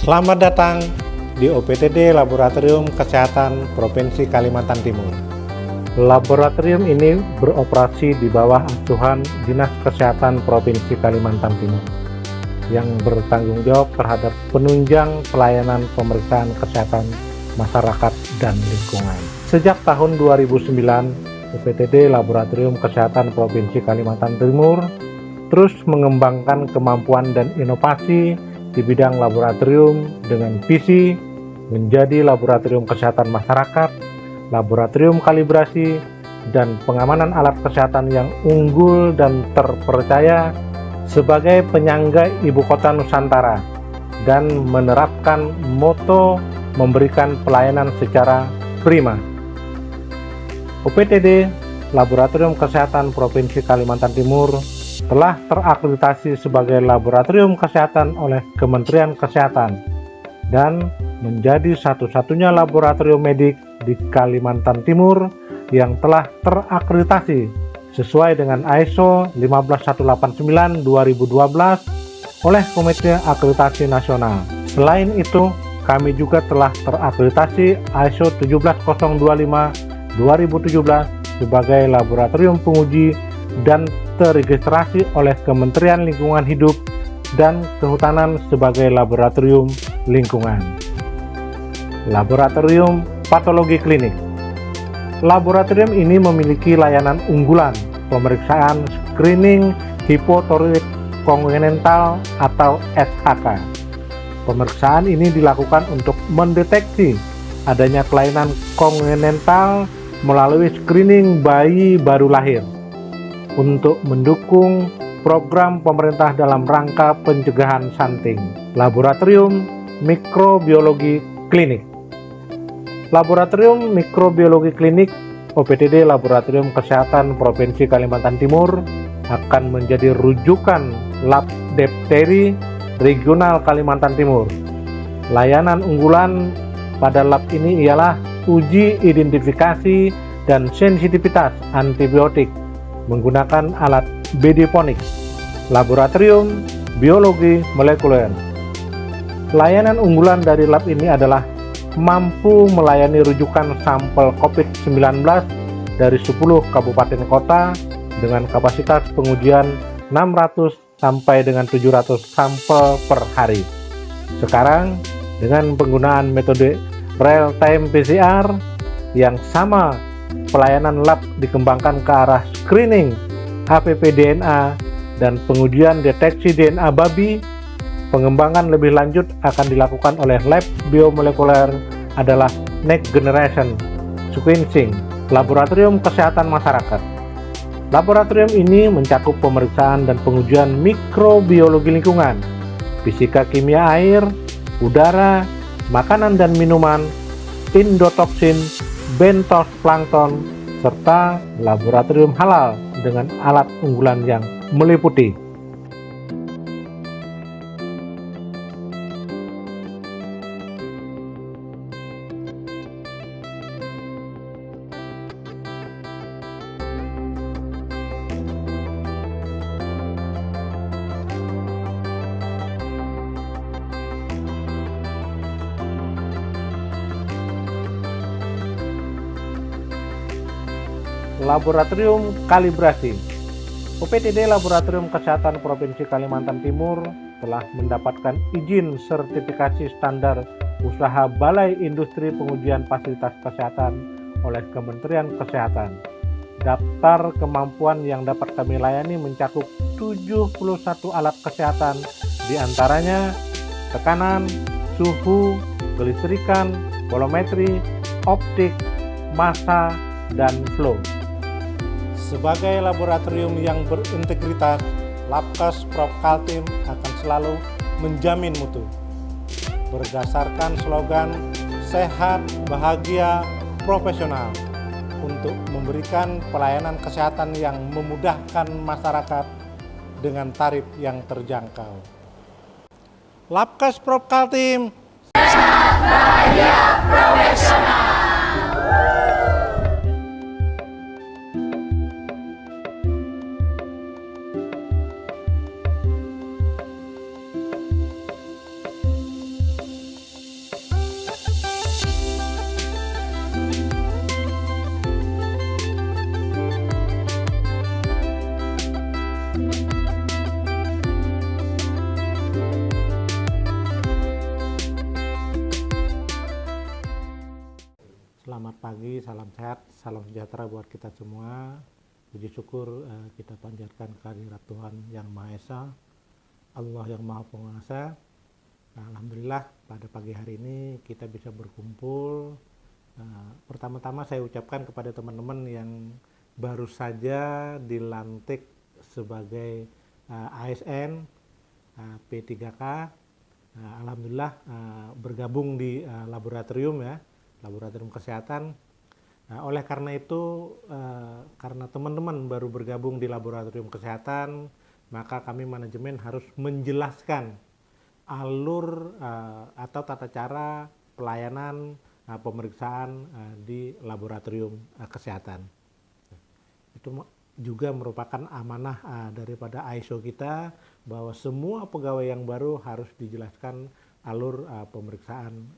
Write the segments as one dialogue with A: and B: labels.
A: Selamat datang di OPTD Laboratorium Kesehatan Provinsi Kalimantan Timur. Laboratorium ini beroperasi di bawah asuhan Dinas Kesehatan Provinsi Kalimantan Timur yang bertanggung jawab terhadap penunjang pelayanan pemeriksaan kesehatan masyarakat dan lingkungan. Sejak tahun 2009, OPTD Laboratorium Kesehatan Provinsi Kalimantan Timur terus mengembangkan kemampuan dan inovasi di bidang laboratorium dengan visi menjadi laboratorium kesehatan masyarakat, laboratorium kalibrasi, dan pengamanan alat kesehatan yang unggul dan terpercaya sebagai penyangga ibu kota Nusantara dan menerapkan moto memberikan pelayanan secara prima. OPTD Laboratorium Kesehatan Provinsi Kalimantan Timur telah terakreditasi sebagai laboratorium kesehatan oleh Kementerian Kesehatan dan menjadi satu-satunya laboratorium medik di Kalimantan Timur yang telah terakreditasi sesuai dengan ISO 15189-2012 oleh Komite Akreditasi Nasional. Selain itu, kami juga telah terakreditasi ISO 17025-2017 sebagai laboratorium penguji dan terregistrasi oleh Kementerian Lingkungan Hidup dan Kehutanan sebagai laboratorium lingkungan. Laboratorium Patologi Klinik. Laboratorium ini memiliki layanan unggulan pemeriksaan screening hipotiroid kongenital atau SHK. Pemeriksaan ini dilakukan untuk mendeteksi adanya kelainan kongenital melalui screening bayi baru lahir untuk mendukung program pemerintah dalam rangka pencegahan stunting. Laboratorium Mikrobiologi Klinik. Laboratorium Mikrobiologi Klinik OPTD Laboratorium Kesehatan Provinsi Kalimantan Timur akan menjadi rujukan lab difteri regional Kalimantan Timur. Layanan unggulan pada lab ini ialah uji identifikasi dan sensitivitas antibiotik menggunakan alat BD-Phonics, Laboratorium Biologi Molekuler. Layanan unggulan dari lab ini adalah mampu melayani rujukan sampel COVID-19 dari 10 kabupaten kota dengan kapasitas pengujian 600 sampai dengan 700 sampel per hari. Sekarang, dengan penggunaan metode real-time PCR yang sama, pelayanan lab dikembangkan ke arah screening HPV DNA dan pengujian deteksi DNA babi. Pengembangan lebih lanjut akan dilakukan oleh lab biomolekuler adalah next generation sequencing, laboratorium kesehatan masyarakat. Laboratorium ini mencakup pemeriksaan dan pengujian mikrobiologi lingkungan, fisika kimia air, udara, makanan dan minuman, endotoksin, bentos plankton, serta laboratorium halal dengan alat unggulan yang meliputi Laboratorium Kalibrasi. OPTD Laboratorium Kesehatan Provinsi Kalimantan Timur telah mendapatkan izin sertifikasi standar usaha Balai Industri Pengujian Fasilitas Kesehatan oleh Kementerian Kesehatan. Daftar kemampuan yang dapat kami layani mencakup 71 alat kesehatan, diantaranya tekanan, suhu, kelistrikan, volumetri, optik, massa, dan flow. Sebagai laboratorium yang berintegritas, Labkes Prof Kaltim akan selalu menjamin mutu. Berdasarkan slogan sehat, bahagia, profesional untuk memberikan pelayanan kesehatan yang memudahkan masyarakat dengan tarif yang terjangkau. Labkes Prof Kaltim, sehat, bahagia, profesional. pagi, salam sehat, salam sejahtera buat kita semua. Puji syukur kita panjatkan kehadirat Tuhan Yang Maha Esa, Allah yang Maha Penguasa. Nah, alhamdulillah pada pagi hari ini kita bisa berkumpul. Pertama-tama saya ucapkan kepada teman-teman yang baru saja dilantik sebagai ASN P3K. Alhamdulillah bergabung di laboratorium kesehatan. Oleh karena itu, karena teman-teman baru bergabung di laboratorium kesehatan, maka kami manajemen harus menjelaskan alur atau tata cara pelayanan pemeriksaan di laboratorium kesehatan. Itu juga merupakan amanah daripada ISO kita, bahwa semua pegawai yang baru harus dijelaskan alur pemeriksaan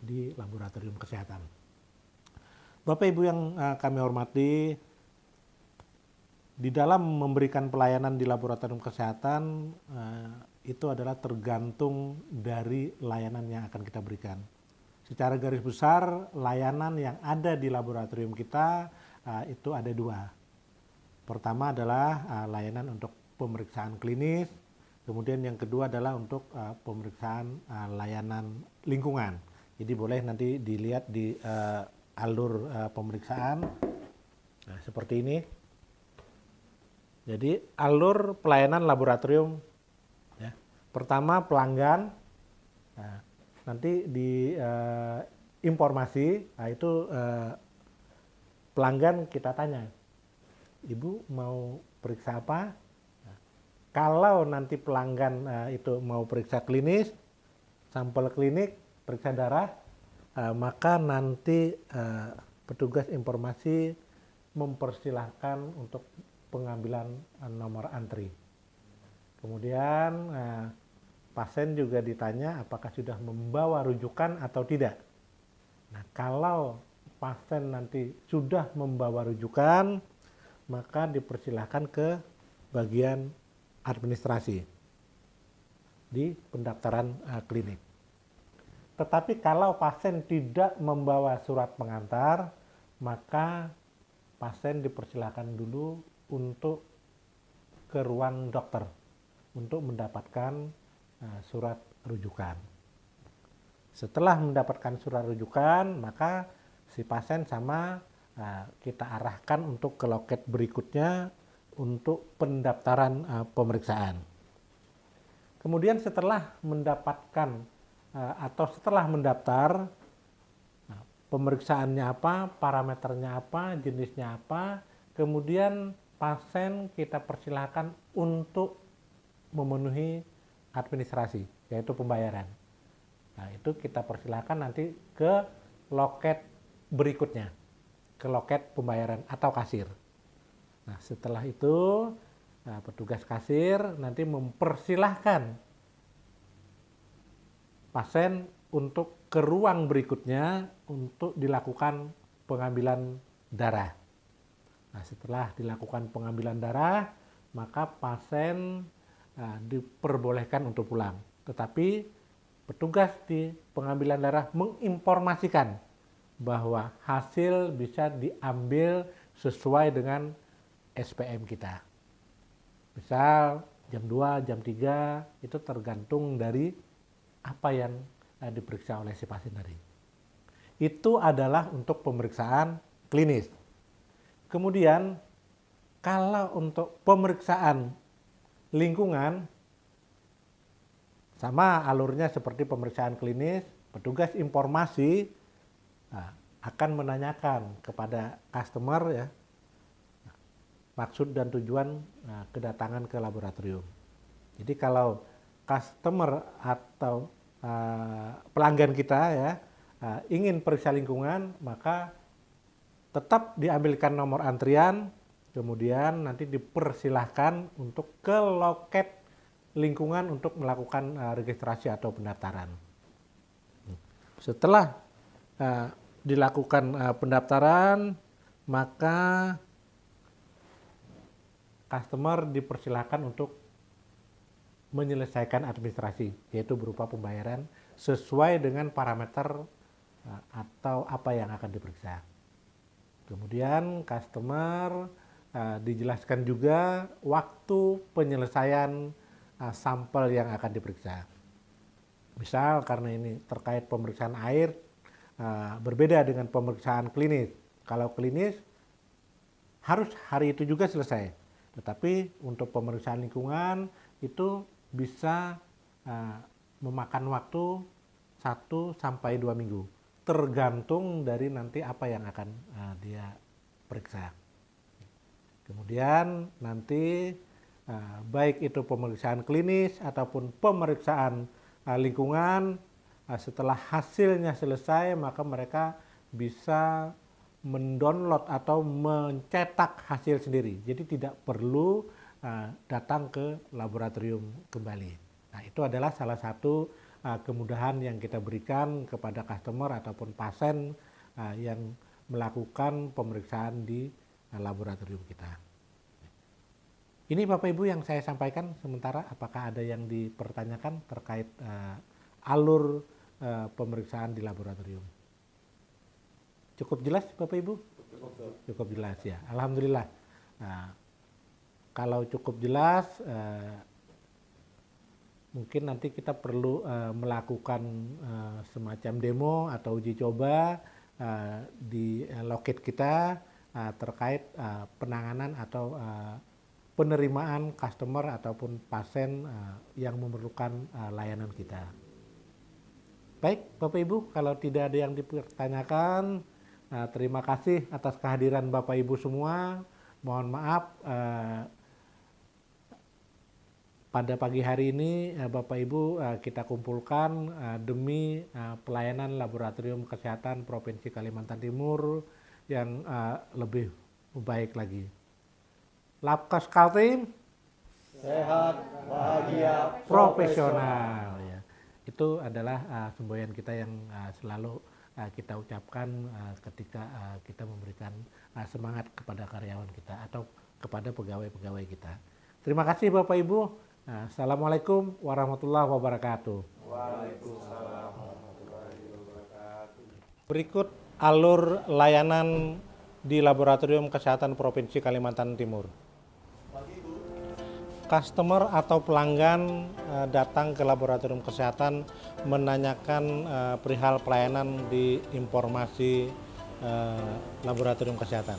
A: di laboratorium kesehatan. Bapak Ibu yang kami hormati, di dalam memberikan pelayanan di laboratorium kesehatan itu adalah tergantung dari layanan yang akan kita berikan. Secara garis besar, layanan yang ada di laboratorium kita itu ada dua. Pertama adalah layanan untuk pemeriksaan klinis, kemudian yang kedua adalah untuk pemeriksaan layanan lingkungan. Jadi boleh nanti dilihat di alur pemeriksaan seperti ini. Jadi alur pelayanan laboratorium ya. Pertama pelanggan, nanti di informasi itu pelanggan kita tanya, Ibu mau periksa apa? Kalau nanti pelanggan itu mau periksa klinis, sampel klinik, periksa darah, maka nanti petugas informasi mempersilahkan untuk pengambilan nomor antri. Kemudian pasien juga ditanya apakah sudah membawa rujukan atau tidak. Nah, kalau pasien nanti sudah membawa rujukan, maka dipersilahkan ke bagian administrasi di pendaftaran klinik. Tetapi kalau pasien tidak membawa surat pengantar, maka pasien dipersilakan dulu untuk ke ruang dokter untuk mendapatkan surat rujukan. Setelah mendapatkan surat rujukan, maka si pasien sama kita arahkan untuk ke loket berikutnya untuk pendaftaran pemeriksaan. Kemudian setelah mendapatkan atau setelah mendaftar, pemeriksaannya apa, parameternya apa, jenisnya apa, kemudian pasien kita persilahkan untuk memenuhi administrasi, yaitu pembayaran. Nah, itu kita persilahkan nanti ke loket berikutnya, ke loket pembayaran atau kasir. Nah, setelah itu petugas kasir nanti mempersilahkan pasien untuk ke ruang berikutnya untuk dilakukan pengambilan darah. Nah, setelah dilakukan pengambilan darah, maka pasien diperbolehkan untuk pulang. Tetapi petugas di pengambilan darah menginformasikan bahwa hasil bisa diambil sesuai dengan SPM kita. Misal jam 2, jam 3, itu tergantung dari apa yang diperiksa oleh si pasien tadi. Itu adalah untuk pemeriksaan klinis. Kemudian kalau untuk pemeriksaan lingkungan, sama alurnya seperti pemeriksaan klinis, petugas informasi akan menanyakan kepada customer ya, maksud dan tujuan kedatangan ke laboratorium. Jadi kalau customer atau pelanggan kita ya ingin periksa lingkungan, maka tetap diambilkan nomor antrian, kemudian nanti dipersilahkan untuk ke loket lingkungan untuk melakukan registrasi atau pendaftaran. Setelah dilakukan pendaftaran, maka customer dipersilahkan untuk menyelesaikan administrasi, yaitu berupa pembayaran sesuai dengan parameter atau apa yang akan diperiksa. Kemudian customer dijelaskan juga waktu penyelesaian sampel yang akan diperiksa. Misal karena ini terkait pemeriksaan air, berbeda dengan pemeriksaan klinis. Kalau klinis harus hari itu juga selesai. Tetapi untuk pemeriksaan lingkungan itu bisa memakan waktu 1 sampai 2 minggu, tergantung dari nanti apa yang akan dia periksa. Kemudian nanti baik itu pemeriksaan klinis ataupun pemeriksaan lingkungan, setelah hasilnya selesai maka mereka bisa mendownload atau mencetak hasil sendiri. Jadi tidak perlu datang ke laboratorium kembali. Nah, itu adalah salah satu kemudahan yang kita berikan kepada customer ataupun pasien yang melakukan pemeriksaan di laboratorium kita. Ini Bapak Ibu yang saya sampaikan sementara. Apakah ada yang dipertanyakan terkait alur pemeriksaan di laboratorium? Cukup jelas Bapak Ibu? Cukup jelas ya. Alhamdulillah. Nah, kalau cukup jelas, mungkin nanti kita perlu melakukan semacam demo atau uji coba di loket kita terkait penanganan atau penerimaan customer ataupun pasien yang memerlukan layanan kita. Baik Bapak Ibu, kalau tidak ada yang dipertanyakan, terima kasih atas kehadiran Bapak Ibu semua. Mohon maaf pada pagi hari ini Bapak Ibu kita kumpulkan demi pelayanan Laboratorium Kesehatan Provinsi Kalimantan Timur yang lebih baik lagi. Labkes Kaltim
B: sehat, bahagia,
A: profesional. Ya. Itu adalah semboyan kita yang selalu kita ucapkan ketika kita memberikan semangat kepada karyawan kita atau kepada pegawai-pegawai kita. Terima kasih Bapak Ibu. Assalamualaikum warahmatullahi wabarakatuh.
B: Waalaikumsalam warahmatullahi wabarakatuh.
A: Berikut alur layanan di Laboratorium Kesehatan Provinsi Kalimantan Timur. Customer atau pelanggan datang ke Laboratorium Kesehatan menanyakan perihal pelayanan di informasi Laboratorium Kesehatan.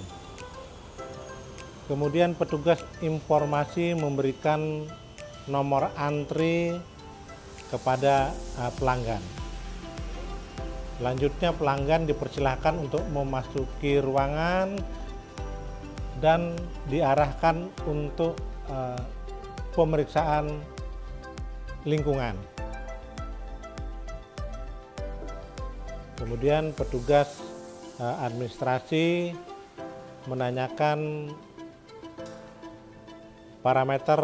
A: Kemudian petugas informasi memberikan nomor antri kepada pelanggan. Selanjutnya pelanggan dipersilahkan untuk memasuki ruangan dan diarahkan untuk pemeriksaan lingkungan. Kemudian petugas administrasi menanyakan parameter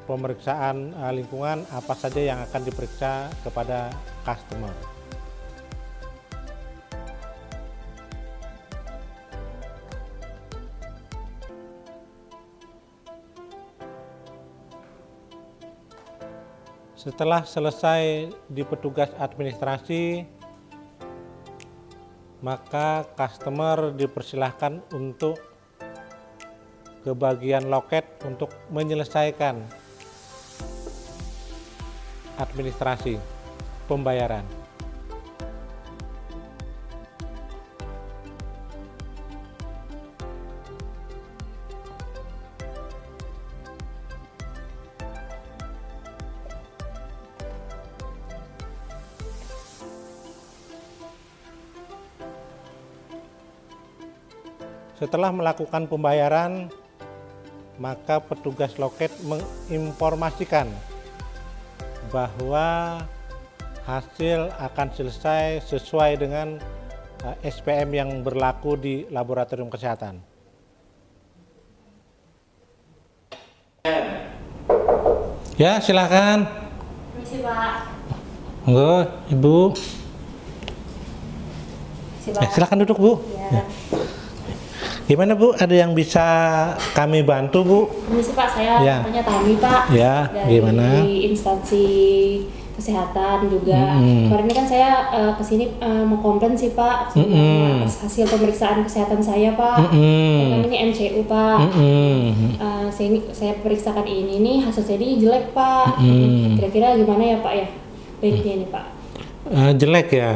A: pemeriksaan lingkungan apa saja yang akan diperiksa kepada customer. Setelah selesai di petugas administrasi, maka customer dipersilahkan untuk ke bagian loket untuk menyelesaikan administrasi pembayaran. Setelah melakukan pembayaran, maka petugas loket menginformasikan bahwa hasil akan selesai sesuai dengan SPM yang berlaku di Laboratorium Kesehatan. Ya, silakan.
C: Permisi, Pak.
A: Monggo, Ibu. Silakan duduk, Bu.
C: Ya.
A: Gimana Bu, ada yang bisa kami bantu Bu?
C: Permisi Pak, saya
A: Ya.
C: namanya Tami Pak.
A: Ya,
C: dari
A: gimana?
C: instansi kesehatan juga. Kemarin ini kan saya kesini mau komplain sih Pak sebenarnya atas hasil pemeriksaan kesehatan saya Pak. Dan ini MCU Pak. Saya periksakan ini nih hasil saya ini jelek Pak. Kira-kira gimana ya Pak ya baiknya ini Pak?
A: Jelek ya.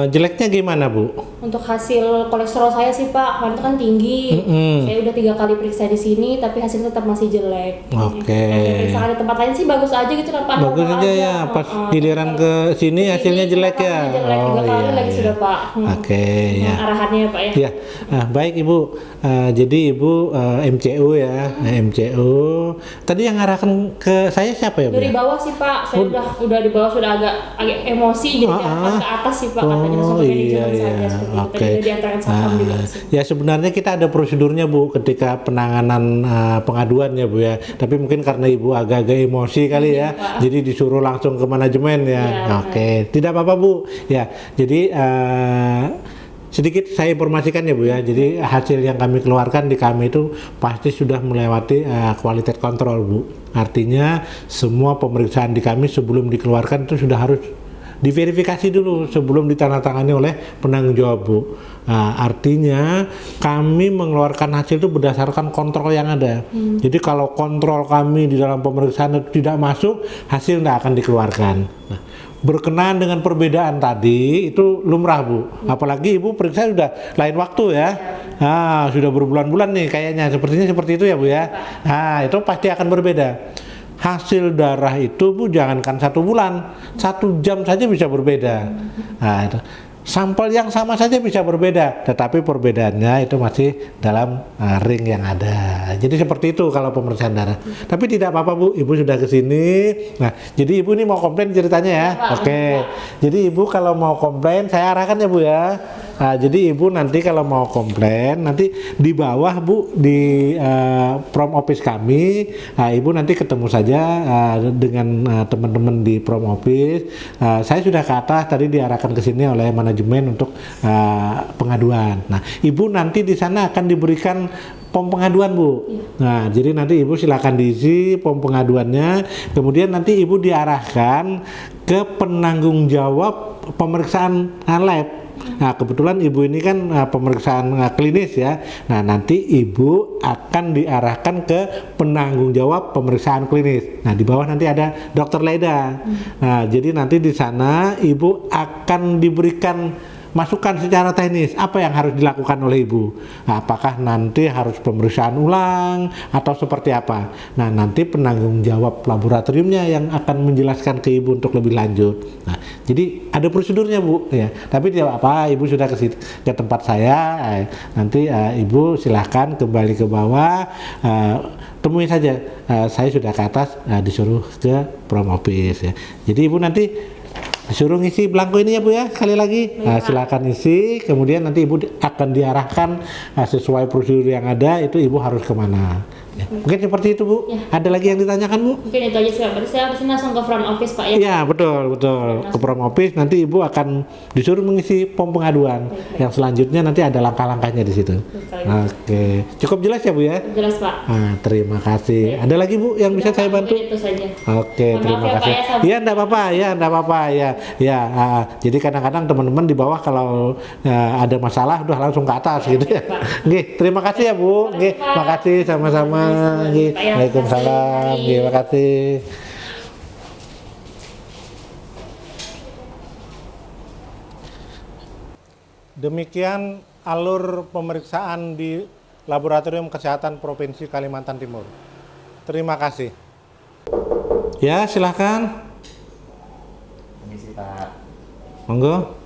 A: Jeleknya gimana Bu?
C: Untuk hasil kolesterol saya sih Pak, kemarin itu kan tinggi. Saya udah 3 kali periksa di sini, tapi hasilnya tetap masih jelek.
A: Oke.
C: Periksa di tempat lain sih bagus aja gitu kan Pak.
A: Bagus
C: normal
A: aja ya, pas giliran ke sini hasilnya jelek ya.
C: Jelek 3 kali lagi sudah Pak.
A: Oke, ya.
C: Arahannya ya Pak ya.
A: Ya, baik Ibu. Jadi Ibu MCU ya, MCU. Tadi yang ngarahkan ke saya siapa ya Bu?
C: Dari bawah sih Pak, saya udah di bawah sudah agak emosi jadi arahkan ke atas sih Pak, katanya langsung ke manajemen saja seperti itu. Tadi udah diantarkan satpam juga sih.
A: Ya sebenarnya kita ada prosedurnya Bu ketika penanganan pengaduan ya Bu ya. Tapi mungkin karena Ibu agak-agak emosi kali ya, jadi disuruh langsung ke manajemen ya. Oke, tidak apa-apa Bu. Ya, jadi sedikit saya informasikan ya Bu ya. Jadi hasil yang kami keluarkan di kami itu pasti sudah melewati quality control Bu. Artinya semua pemeriksaan di kami sebelum dikeluarkan itu sudah harus diverifikasi dulu sebelum ditandatangani oleh penanggung jawab Bu. Artinya kami mengeluarkan hasil itu berdasarkan kontrol yang ada. Jadi kalau kontrol kami di dalam pemeriksaan itu tidak masuk, hasil tidak akan dikeluarkan. Nah, berkenaan dengan perbedaan tadi itu lumrah Bu. Apalagi Ibu periksa sudah lain waktu ya. Sudah berbulan-bulan nih kayaknya sepertinya seperti itu ya Bu ya. Itu pasti akan berbeda. Hasil darah itu Bu jangankan 1 bulan, 1 jam saja bisa berbeda. Itu. Sampel yang sama saja bisa berbeda, tetapi perbedaannya itu masih dalam ring yang ada. Jadi seperti itu kalau pemeriksaan darah. Tapi tidak apa-apa Bu, Ibu sudah ke sini. Nah, jadi Ibu ini mau komplain ceritanya ya. Oke. Jadi Ibu kalau mau komplain saya arahkan ya Bu ya. Jadi Ibu nanti kalau mau komplain nanti di bawah Bu di prom office kami, Ibu nanti ketemu saja dengan teman-teman di prom office. Saya sudah ke atas tadi diarahkan ke sini oleh manajemen untuk pengaduan. Nah, Ibu nanti di sana akan diberikan pom pengaduan Bu. Nah, jadi nanti Ibu silakan diisi pom pengaduannya. Kemudian nanti Ibu diarahkan ke penanggung jawab pemeriksaan lab. Nah, kebetulan Ibu ini kan pemeriksaan klinis ya. Nah, nanti Ibu akan diarahkan ke penanggung jawab pemeriksaan klinis. Nah, di bawah nanti ada Dokter Leda. Nah, jadi nanti di sana Ibu akan diberikan masukan secara teknis apa yang harus dilakukan oleh Ibu. Nah, apakah nanti harus pemeriksaan ulang atau seperti apa. Nah, nanti penanggung jawab laboratoriumnya yang akan menjelaskan ke Ibu untuk lebih lanjut. Nah, jadi ada prosedurnya Bu ya. Tapi tidak apa, Ibu sudah ke tempat saya, nanti Ibu silahkan kembali ke bawah, temui saja. Saya sudah ke atas, disuruh ke prom office ya. Jadi Ibu nanti disuruh ngisi belangko ini ya Bu ya, sekali lagi. Silakan isi, kemudian nanti Ibu akan diarahkan sesuai prosedur yang ada, itu Ibu harus kemana. Ya. Mungkin seperti itu Bu. Ya. Ada lagi yang ditanyakan Bu?
C: Mungkin itu aja sih. Berarti saya harus langsung ke front office Pak ya?
A: Iya betul. Ke front office nanti Ibu akan disuruh mengisi pom pengaduan. Yang selanjutnya nanti ada langkah-langkahnya di situ. Oke. Cukup jelas ya Bu ya?
C: Jelas Pak.
A: Terima kasih. Ada lagi Bu yang bisa saya bantu?
C: Itu saja.
A: Oke, terima kasih. Iya enggak apa-apa ya. Jadi kadang-kadang teman-teman di bawah kalau ada masalah udah langsung ke atas gitu ya. Oke, terima kasih ya Bu. Oke, makasih sama-sama. Waalaikumsalam. Terima kasih. Demikian alur pemeriksaan di Laboratorium Kesehatan Provinsi Kalimantan Timur. Terima kasih. Ya, silahkan.
B: Permisi Pak.
A: Monggo.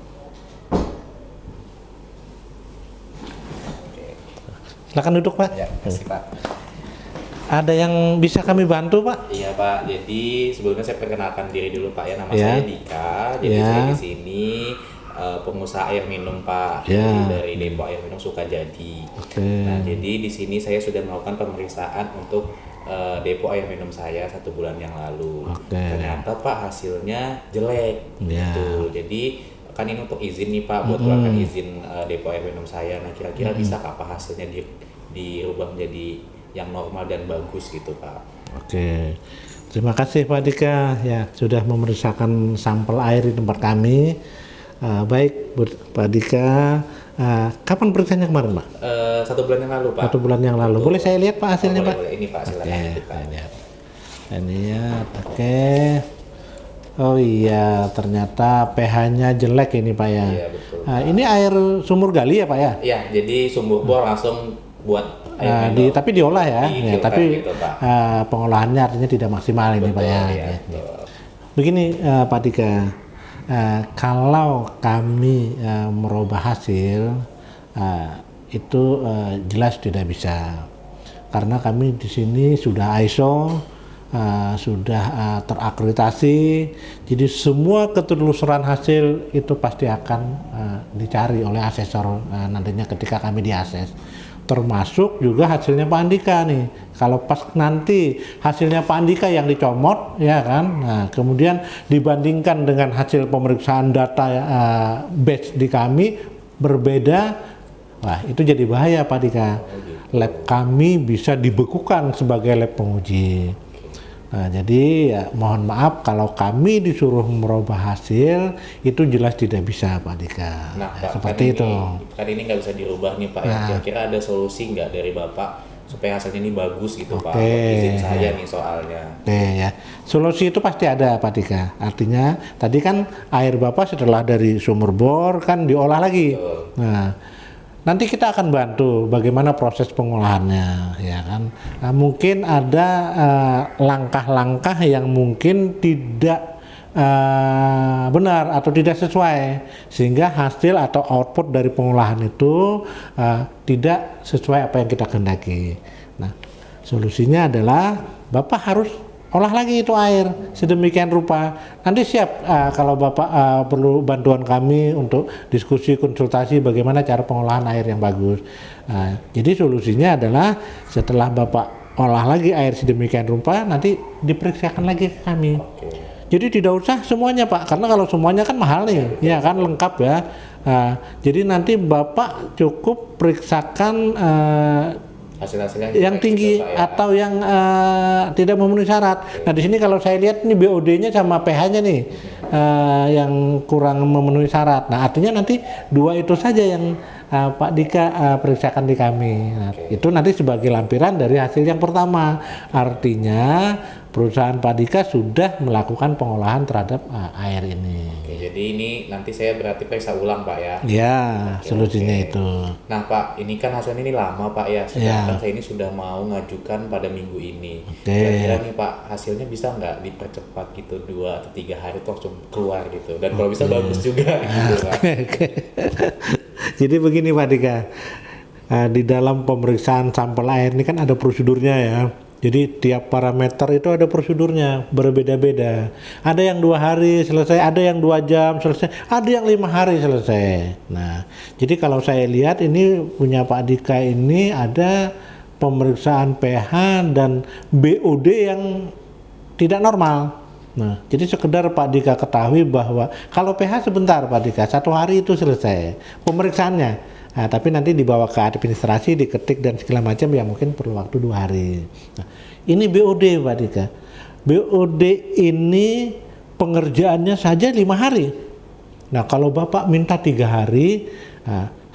A: Silakan duduk Pak.
B: Ya, kasih Pak.
A: Ada yang bisa kami bantu Pak?
B: Iya Pak, jadi sebelumnya saya perkenalkan diri dulu Pak ya, nama
A: Ya.
B: saya Dika. Jadi
A: Ya.
B: saya di sini pengusaha air minum Pak,
A: Ya.
B: dari Depo Air Minum Sukajadi.
A: Oke.
B: Nah, jadi di sini saya sudah melakukan pemeriksaan untuk depo air minum saya 1 bulan yang lalu.
A: Oke.
B: Ternyata Pak hasilnya jelek.
A: Ya.
B: Gitu. Jadi kan ini untuk izin nih Pak, buat keluarkan izin depo air minum saya. Nah, kira-kira bisa apa hasilnya dirubah menjadi yang normal dan bagus gitu Pak.
A: Oke. Terima kasih Pak Dika ya sudah memeriksakan sampel air di tempat kami. Baik Pak Dika, kapan periksanya kemarin Pak?
B: 1 bulan yang lalu Pak.
A: 1 bulan yang lalu. Boleh saya lihat Pak hasilnya Pak?
B: Boleh. Ini Pak silakan dibuka.
A: Ini ya, oke. Oh iya, ternyata pH-nya jelek ini Pak ya.
B: Iya betul.
A: Ini air sumur gali ya Pak ya?
B: Iya, jadi sumur bor langsung buat air minum.
A: Tapi diolah ya, ya
B: Difilter
A: tapi
B: gitu, Pak.
A: pengolahannya artinya tidak maksimal ini Pak ya.
B: Iya,
A: Ya.
B: betul.
A: Begini Pak Dika, kalau kami merubah hasil itu jelas tidak bisa, karena kami di sini sudah ISO, sudah terakreditasi, jadi semua ketelusuran hasil itu pasti akan dicari oleh asesor nantinya ketika kami diakses. Termasuk juga hasilnya Pak Andika nih. Kalau pas nanti hasilnya Pak Andika yang dicomot, ya kan, nah kemudian dibandingkan dengan hasil pemeriksaan data batch di kami berbeda, wah itu jadi bahaya Pak Andika. Lab kami bisa dibekukan sebagai lab penguji. Nah, jadi ya, mohon maaf kalau kami disuruh merubah hasil itu jelas tidak bisa Pak Dika.
B: Nah,
A: Ya,
B: Pak,
A: seperti itu.
B: Kan ini nggak bisa dirubah nih Pak.
A: Nah.
B: Kira-kira ada solusi nggak dari Bapak supaya hasilnya ini bagus gitu Pak?
A: Oke.
B: Izin saya nih soalnya.
A: Oke ya, solusi itu pasti ada Pak Dika. Artinya tadi kan air Bapak setelah dari sumur bor kan diolah lagi.
B: Betul.
A: Nah, nanti kita akan bantu bagaimana proses pengolahannya, ya kan. Nah, mungkin ada langkah-langkah yang mungkin tidak benar atau tidak sesuai, sehingga hasil atau output dari pengolahan itu tidak sesuai apa yang kita kehendaki. Nah, solusinya adalah Bapak harus olah lagi itu air sedemikian rupa. Nanti siap kalau Bapak perlu bantuan kami untuk diskusi konsultasi bagaimana cara pengolahan air yang bagus. Jadi solusinya adalah setelah Bapak olah lagi air sedemikian rupa, nanti diperiksakan lagi ke kami. Jadi tidak usah semuanya Pak, karena kalau semuanya kan mahal nih, ya kan, lengkap ya. Jadi nanti Bapak cukup periksakan
B: Hasil-hasilnya
A: yang tinggi
B: gitu, Pak, ya.
A: atau yang tidak memenuhi syarat. Nah di sini kalau saya lihat ini BOD-nya sama pH-nya nih yang kurang memenuhi syarat. Nah artinya nanti 2 itu saja yang Pak Dika periksakan di kami. Nah, itu nanti sebagai lampiran dari hasil yang pertama. Artinya perusahaan Pak Dika sudah melakukan pengolahan terhadap air ini.
B: Oke, jadi ini nanti saya berarti periksa ulang Pak ya?
A: Ya, solusinya itu.
B: Nah Pak, ini kan hasilnya ini lama Pak ya, sedangkan saya ini sudah mau ngajukan pada minggu ini. Kira-kira nih Pak, hasilnya bisa nggak dipercepat gitu 2 atau 3 hari tuh langsung keluar gitu, dan kalau bisa bagus juga gitu Pak.
A: Jadi begini Pak Dika, di dalam pemeriksaan sampel air ini kan ada prosedurnya ya. Jadi tiap parameter itu ada prosedurnya, berbeda-beda. Ada yang 2 hari selesai, ada yang 2 jam selesai, ada yang 5 hari selesai. Nah, jadi kalau saya lihat ini punya Pak Dika ini ada pemeriksaan pH dan BOD yang tidak normal. Nah, jadi sekedar Pak Dika ketahui bahwa kalau pH sebentar Pak Dika, 1 hari itu selesai pemeriksaannya. Nah, tapi nanti dibawa ke administrasi, diketik dan segala macam ya mungkin perlu waktu 2 hari. Nah, ini BOD Pak Dika. BOD ini pengerjaannya saja 5 hari. Nah, kalau Bapak minta 3 hari,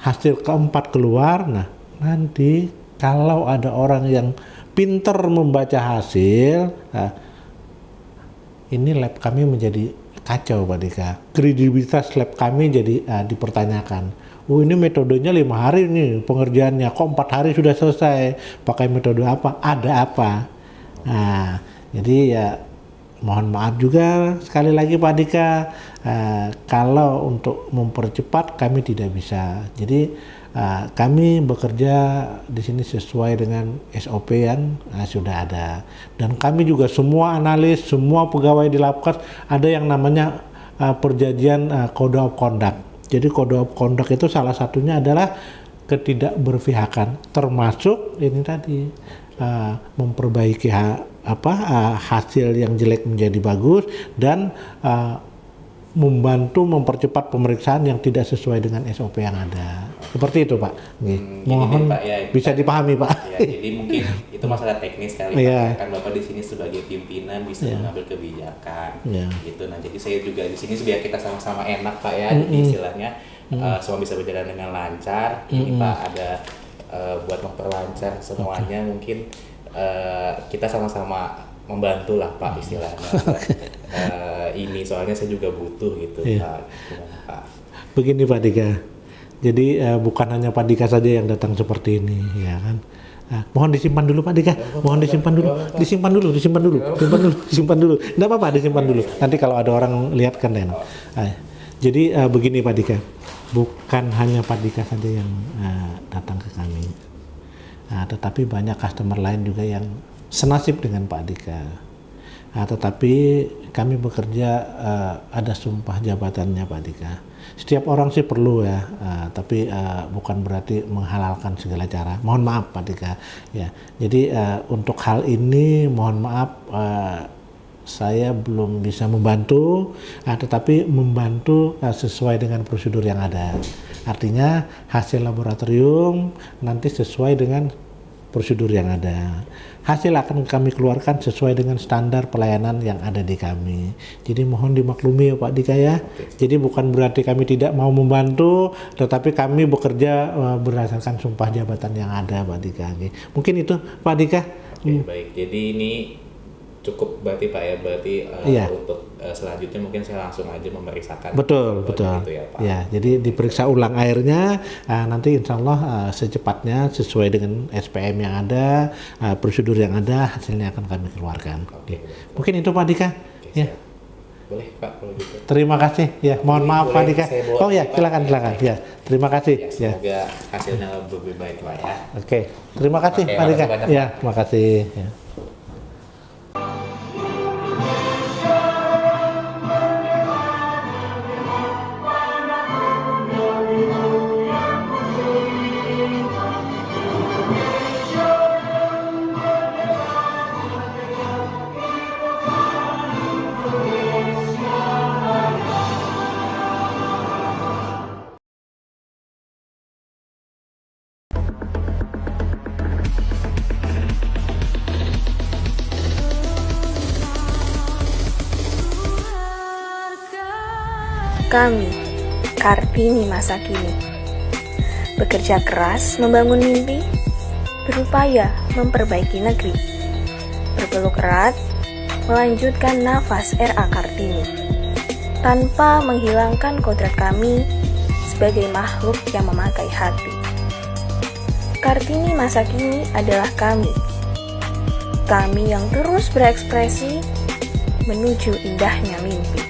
A: hasil keempat keluar, nah nanti kalau ada orang yang pinter membaca hasil, ini lab kami menjadi kacau Pak Dika. Kredibilitas lab kami jadi dipertanyakan. Oh ini metodenya 5 hari nih pengerjaannya, kok 4 hari sudah selesai, pakai metode apa, ada apa. Nah jadi ya mohon maaf juga sekali lagi Pak Dika, kalau untuk mempercepat kami tidak bisa. Jadi kami bekerja di sini sesuai dengan SOP yang sudah ada, dan kami juga semua analis, semua pegawai di Labkes ada yang namanya perjanjian code of conduct. Jadi code of conduct itu salah satunya adalah ketidakberpihakan, termasuk ini tadi memperbaiki hasil yang jelek menjadi bagus, dan membantu mempercepat pemeriksaan yang tidak sesuai dengan SOP yang ada. Seperti itu Pak.
B: Gini
A: Mohon
B: deh, Pak, ya,
A: bisa dipahami Pak.
B: ya, jadi mungkin itu masalah teknis kali
A: Iya.
B: Pak. Kan Bapak di sini sebagai pimpinan bisa mengambil kebijakan gitu. Nah, jadi saya juga di sini biar kita sama-sama enak Pak ya. Jadi istilahnya semua bisa berjalan dengan lancar. Ini Pak ada buat memperlancar semuanya mungkin kita sama-sama membantu lah Pak istilahnya. Ini soalnya saya juga butuh gitu Pak. Gimana, Pak?
A: Begini Pak Dika. Jadi bukan hanya Pak Dika saja yang datang seperti ini, ya kan? Mohon disimpan dulu Pak Dika. Mohon disimpan dulu. Disimpan dulu. Nggak apa-apa, disimpan dulu. Nanti kalau ada orang lihat kan enak. Jadi begini Pak Dika. Bukan hanya Pak Dika saja yang datang ke kami. Tetapi banyak customer lain juga yang senasib dengan Pak Dika. Tetapi kami bekerja ada sumpah jabatannya Pak Dika. Setiap orang sih perlu ya, tapi bukan berarti menghalalkan segala cara. Mohon maaf Pak Dika. Ya, jadi untuk hal ini mohon maaf saya belum bisa membantu, tetapi membantu sesuai dengan prosedur yang ada. Artinya hasil laboratorium nanti sesuai dengan prosedur yang ada. Hasil akan kami keluarkan sesuai dengan standar pelayanan yang ada di kami. Jadi mohon dimaklumi ya Pak Dika ya. Jadi bukan berarti kami tidak mau membantu, tetapi kami bekerja berdasarkan sumpah jabatan yang ada Pak Dika. Mungkin itu Pak Dika.
B: Baik, jadi ini cukup berarti Pak ya, berarti untuk selanjutnya mungkin saya langsung aja memeriksakan.
A: Betul.
B: Gitu ya, Pak.
A: Ya, jadi diperiksa ulang airnya, nanti insya Allah secepatnya sesuai dengan SPM yang ada, prosedur yang ada, hasilnya akan kami keluarkan. Mungkin itu Pak Dika. Ya.
B: Boleh Pak kalau gitu.
A: Terima kasih. Ya, mohon maaf Pak Dika. Oh ya, silakan. Ya, terima kasih.
B: Ya, semoga hasilnya lebih baik Pak ya.
A: Oke, terima kasih Pak Dika. Ya, terima kasih. Ya.
D: Kami, Kartini masa kini, bekerja keras membangun mimpi, berupaya memperbaiki negeri, berpeluk erat, melanjutkan nafas RA Kartini, tanpa menghilangkan kodrat kami sebagai makhluk yang memakai hati. Kartini masa kini adalah kami yang terus berekspresi menuju indahnya mimpi.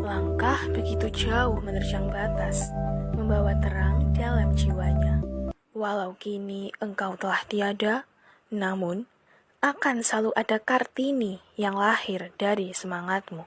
D: Langkah begitu jauh menerjang batas, membawa terang dalam jiwanya. Walau kini engkau telah tiada, namun akan selalu ada Kartini yang lahir dari semangatmu.